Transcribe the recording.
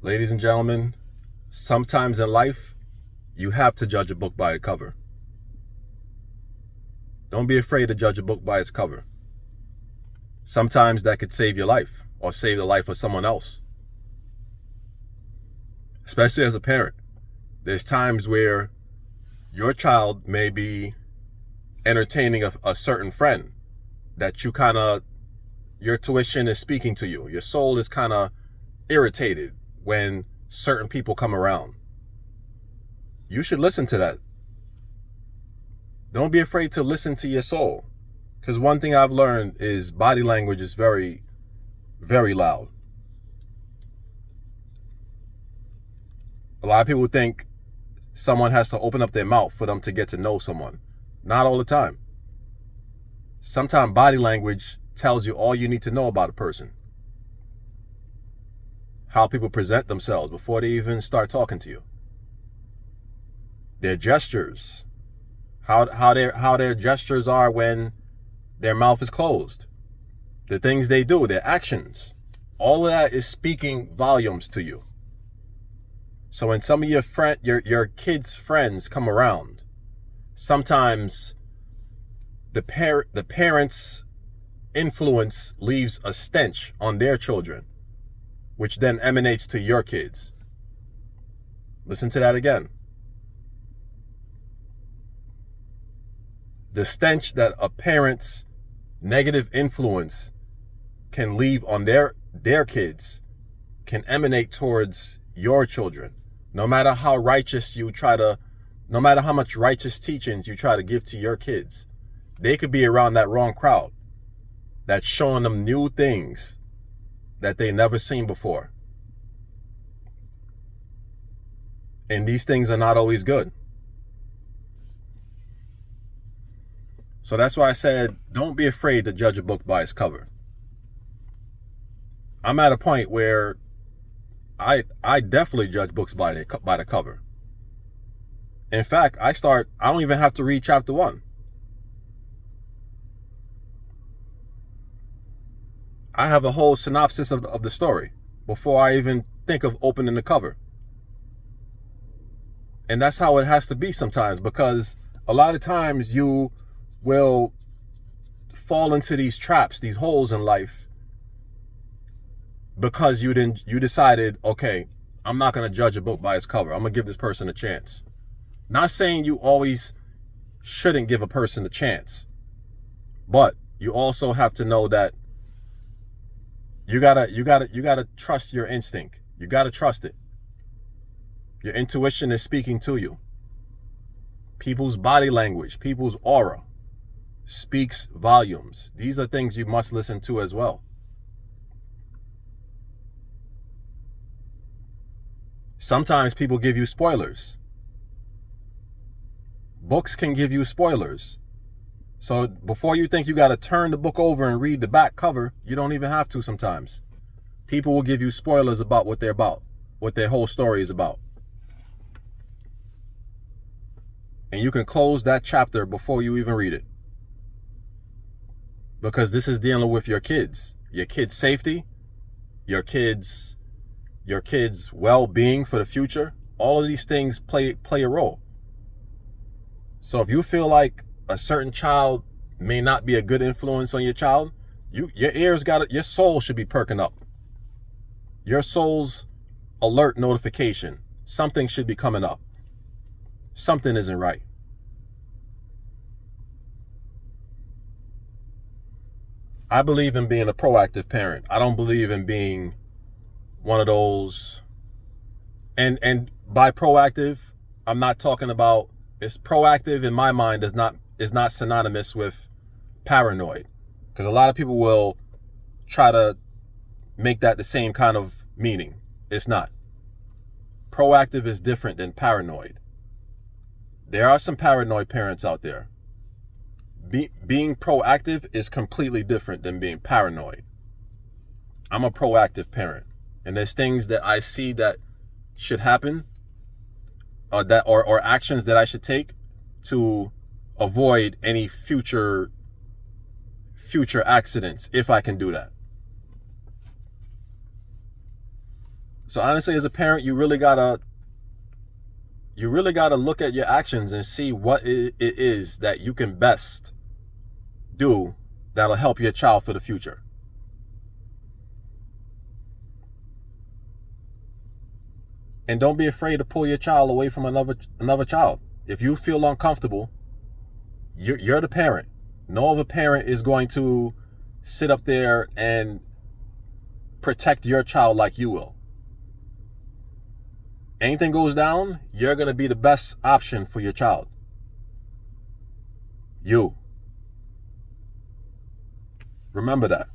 Ladies and gentlemen, sometimes in life, you have to judge a book by the cover. Don't be afraid to judge a book by its cover. Sometimes that could save your life or save the life of someone else. Especially as a parent. There's times where your child may be entertaining a certain friend that your tuition is speaking to you. Your soul is kind of irritated when certain people come around. You should listen to that. Don't be afraid to listen to your soul. Because one thing I've learned is body language is very, very loud. A lot of people think someone has to open up their mouth for them to get to know someone. Not all the time. Sometimes body language tells you all you need to know about a person. How people present themselves before they even start talking to you. Their gestures. How their gestures are when their mouth is closed. The things they do, their actions. All of that is speaking volumes to you. So when some of your kids' friends come around, sometimes the parents' influence leaves a stench on their children, which then emanates to your kids. Listen to that again. The stench that a parent's negative influence can leave on their kids can emanate towards your children. No matter how much righteous teachings you try to give to your kids, they could be around that wrong crowd that's showing them new things that they never seen before. And these things are not always good. So that's why I said, don't be afraid to judge a book by its cover. I'm at a point where I definitely judge books by the cover. In fact, I don't even have to read chapter 1. I have a whole synopsis of the story before I even think of opening the cover. And that's how it has to be sometimes, because a lot of times you will fall into these traps, these holes in life, because you decided, okay, I'm not going to judge a book by its cover. I'm going to give this person a chance. Not saying you always shouldn't give a person a chance, but you also have to know that you gotta trust your instinct. You gotta trust it. Your intuition is speaking to you. People's body language, people's aura speaks volumes. These are things you must listen to as well. Sometimes people give you spoilers. Books can give you spoilers. So before you think you got to turn the book over and read the back cover, you don't even have to sometimes. People will give you spoilers about what they're about, what their whole story is about. And you can close that chapter before you even read it. Because this is dealing with your kids' safety, your kids' well-being for the future. All of these things play a role. So if you feel like a certain child may not be a good influence on your child, your soul should be perking up. Your soul's alert notification. Something should be coming up. Something isn't right. I believe in being a proactive parent. I don't believe in being one of those. And by proactive, I'm not talking about, it's proactive in my mind is not synonymous with paranoid. Because a lot of people will try to make that the same kind of meaning. It's not. Proactive is different than paranoid. There are some paranoid parents out there. Being proactive is completely different than being paranoid. I'm a proactive parent. And there's things that I see that should happen, or actions that I should take to avoid any future accidents, if I can do that. So honestly, as a parent, you really gotta look at your actions and see what it is that you can best do that'll help your child for the future. And don't be afraid to pull your child away from another child. If you feel uncomfortable, you're the parent. No other parent is going to sit up there and protect your child like you will. Anything goes down, you're going to be the best option for your child. You. Remember that.